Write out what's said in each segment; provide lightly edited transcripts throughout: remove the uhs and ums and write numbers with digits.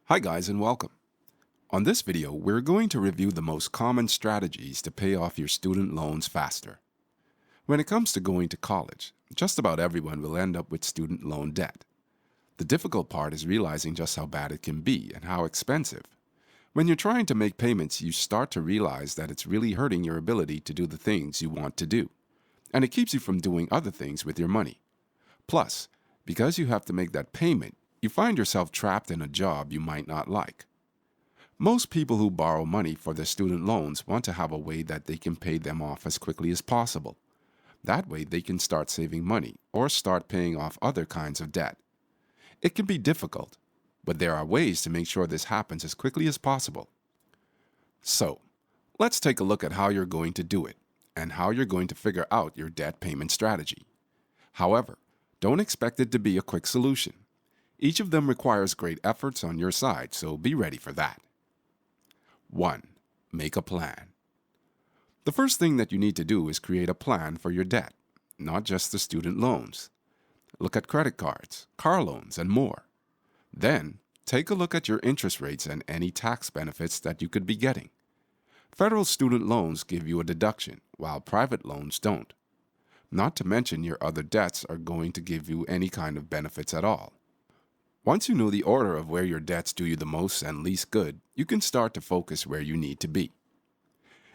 Hi guys and welcome. On this video, we're going to review the most common strategies to pay off your student loans faster. When it comes to going to college, just about everyone will end up with student loan debt. The difficult part is realizing just how bad it can be and how expensive. When you're trying to make payments, you start to realize that it's really hurting your ability to do the things you want to do, and it keeps you from doing other things with your money. Plus, because you have to make that payment, you find yourself trapped in a job you might not like. Most people who borrow money for their student loans want to have a way that they can pay them off as quickly as possible. That way they can start saving money or start paying off other kinds of debt. It can be difficult, but there are ways to make sure this happens as quickly as possible. So, let's take a look at how you're going to do it and how you're going to figure out your debt payment strategy. However, don't expect it to be a quick solution. Each of them requires great efforts on your side, so be ready for that. 1. Make a plan. The first thing that you need to do is create a plan for your debt, not just the student loans. Look at credit cards, car loans, and more. Then, take a look at your interest rates and any tax benefits that you could be getting. Federal student loans give you a deduction, while private loans don't. Not to mention your other debts are going to give you any kind of benefits at all. Once you know the order of where your debts do you the most and least good, you can start to focus where you need to be.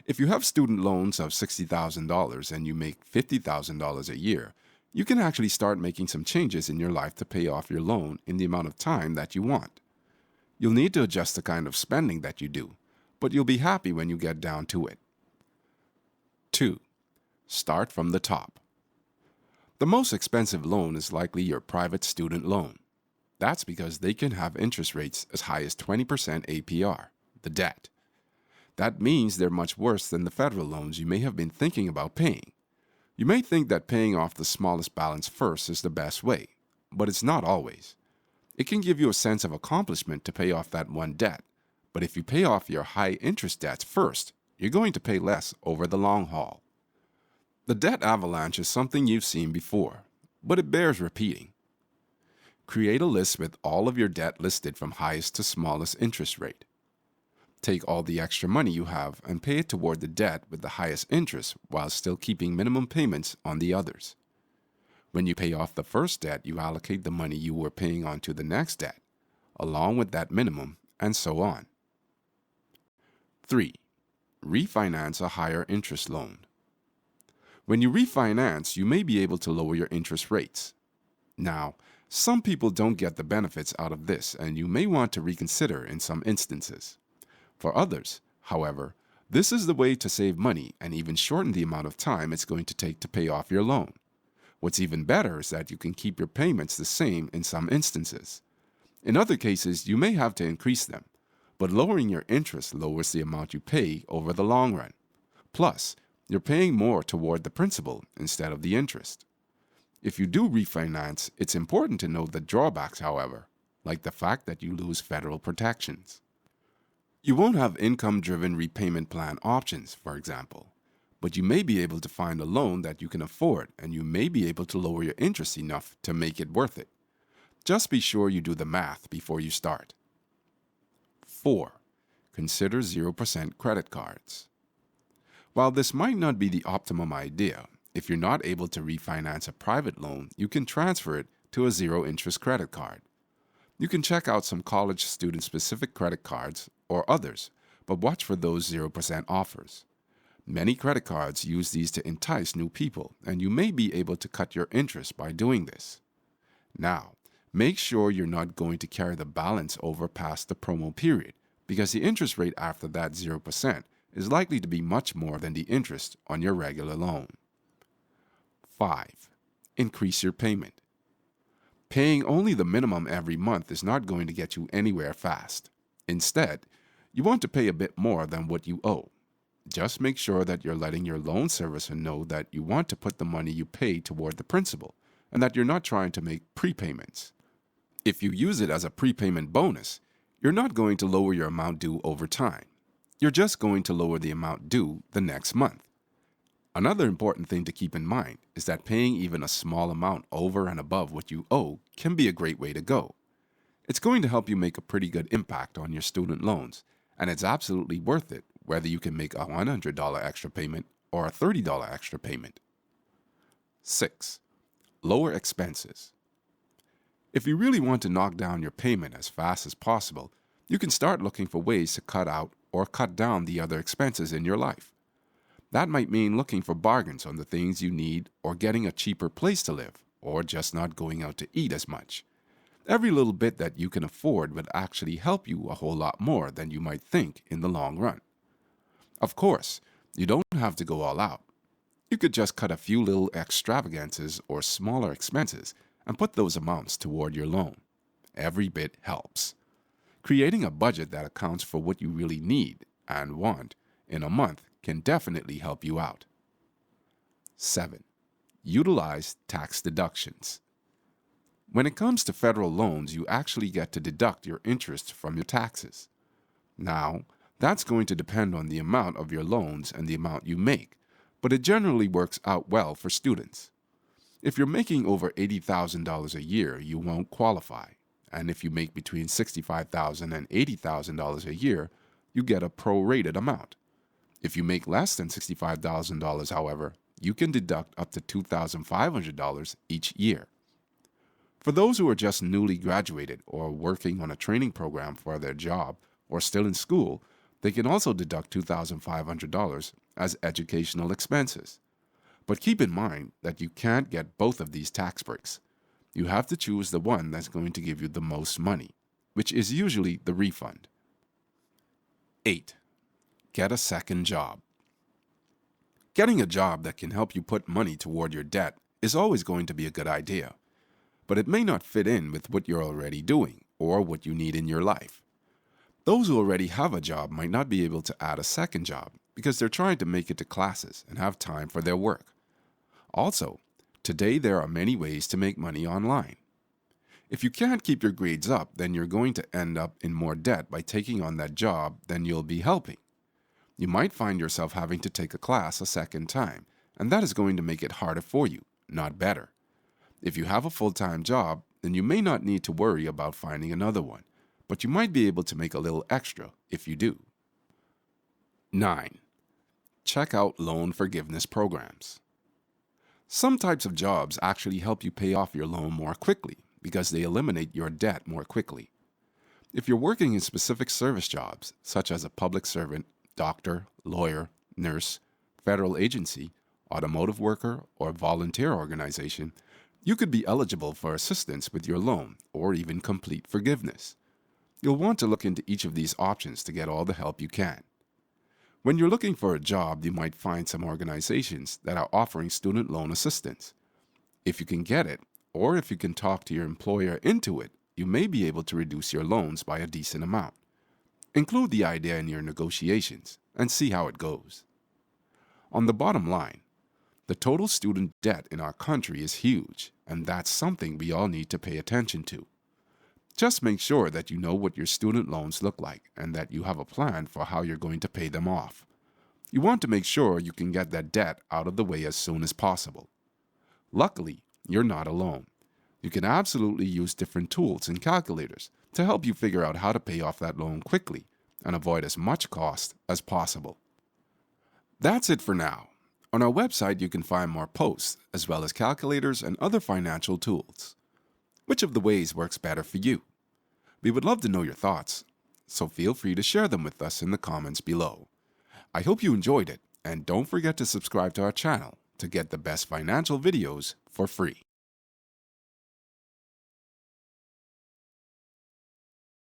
If you have student loans of $60,000 and you make $50,000 a year, you can actually start making some changes in your life to pay off your loan in the amount of time that you want. You'll need to adjust the kind of spending that you do, but you'll be happy when you get down to it. 2. Start from the top. The most expensive loan is likely your private student loan. That's because they can have interest rates as high as 20% APR, the debt. That means they're much worse than the federal loans you may have been thinking about paying. You may think that paying off the smallest balance first is the best way, but it's not always. It can give you a sense of accomplishment to pay off that one debt, but if you pay off your high interest debts first, you're going to pay less over the long haul. The debt avalanche is something you've seen before, but it bears repeating. Create a list with all of your debt listed from highest to smallest interest rate. Take all the extra money you have and pay it toward the debt with the highest interest while still keeping minimum payments on the others. When you pay off the first debt, you allocate the money you were paying on to the next debt, along with that minimum, and so on. 3. Refinance a higher interest loan. When you refinance, you may be able to lower your interest rates. Now, some people don't get the benefits out of this, and you may want to reconsider in some instances. For others, however, this is the way to save money and even shorten the amount of time it's going to take to pay off your loan. What's even better is that you can keep your payments the same in some instances. In other cases, you may have to increase them, but lowering your interest lowers the amount you pay over the long run. Plus, you're paying more toward the principal instead of the interest. If you do refinance, it's important to note the drawbacks, however, like the fact that you lose federal protections. You won't have income-driven repayment plan options, for example, but you may be able to find a loan that you can afford, and you may be able to lower your interest enough to make it worth it. Just be sure you do the math before you start. 4. Consider 0% credit cards. While this might not be the optimum idea, if you're not able to refinance a private loan, you can transfer it to a zero-interest credit card. You can check out some college student-specific credit cards or others, but watch for those 0% offers. Many credit cards use these to entice new people, and you may be able to cut your interest by doing this. Now, make sure you're not going to carry the balance over past the promo period, because the interest rate after that 0% is likely to be much more than the interest on your regular loan. 5. Increase your payment. Paying only the minimum every month is not going to get you anywhere fast. Instead, you want to pay a bit more than what you owe. Just make sure that you're letting your loan servicer know that you want to put the money you pay toward the principal and that you're not trying to make prepayments. If you use it as a prepayment bonus, you're not going to lower your amount due over time. You're just going to lower the amount due the next month. Another important thing to keep in mind is that paying even a small amount over and above what you owe can be a great way to go. It's going to help you make a pretty good impact on your student loans, and it's absolutely worth it whether you can make a $100 extra payment or a $30 extra payment. 6. Lower expenses. If you really want to knock down your payment as fast as possible, you can start looking for ways to cut out or cut down the other expenses in your life. That might mean looking for bargains on the things you need, or getting a cheaper place to live, or just not going out to eat as much. Every little bit that you can afford would actually help you a whole lot more than you might think in the long run. Of course, you don't have to go all out. You could just cut a few little extravagances or smaller expenses and put those amounts toward your loan. Every bit helps. Creating a budget that accounts for what you really need and want in a month can definitely help you out. 7. Utilize tax deductions. When it comes to federal loans, you actually get to deduct your interest from your taxes. Now, that's going to depend on the amount of your loans and the amount you make, but it generally works out well for students. If you're making over $80,000 a year, you won't qualify, and if you make between $65,000 and $80,000 a year, you get a prorated amount. If you make less than $65,000, however, you can deduct up to $2,500 each year. For those who are just newly graduated or working on a training program for their job or still in school, they can also deduct $2,500 as educational expenses. But keep in mind that you can't get both of these tax breaks. You have to choose the one that's going to give you the most money, which is usually the refund. 8. Get a second job. Getting a job that can help you put money toward your debt is always going to be a good idea, but it may not fit in with what you're already doing or what you need in your life. Those who already have a job might not be able to add a second job because they're trying to make it to classes and have time for their work. Also, today there are many ways to make money online. If you can't keep your grades up, then you're going to end up in more debt by taking on that job than you'll be helping. You might find yourself having to take a class a second time, and that is going to make it harder for you, not better. If you have a full-time job, then you may not need to worry about finding another one, but you might be able to make a little extra if you do. 9. Check out loan forgiveness programs. Some types of jobs actually help you pay off your loan more quickly because they eliminate your debt more quickly. If you're working in specific service jobs, such as a public servant, doctor, lawyer, nurse, federal agency, automotive worker, or volunteer organization, you could be eligible for assistance with your loan or even complete forgiveness. You'll want to look into each of these options to get all the help you can. When you're looking for a job, you might find some organizations that are offering student loan assistance. If you can get it, or if you can talk to your employer into it, you may be able to reduce your loans by a decent amount. Include the idea in your negotiations and see how it goes. On the bottom line, the total student debt in our country is huge, and that's something we all need to pay attention to. Just make sure that you know what your student loans look like and that you have a plan for how you're going to pay them off. You want to make sure you can get that debt out of the way as soon as possible. Luckily, you're not alone. You can absolutely use different tools and calculators to help you figure out how to pay off that loan quickly and avoid as much cost as possible. That's it for now. On our website, you can find more posts as well as calculators and other financial tools. Which of the ways works better for you? We would love to know your thoughts, so feel free to share them with us in the comments below. I hope you enjoyed it, and don't forget to subscribe to our channel to get the best financial videos for free.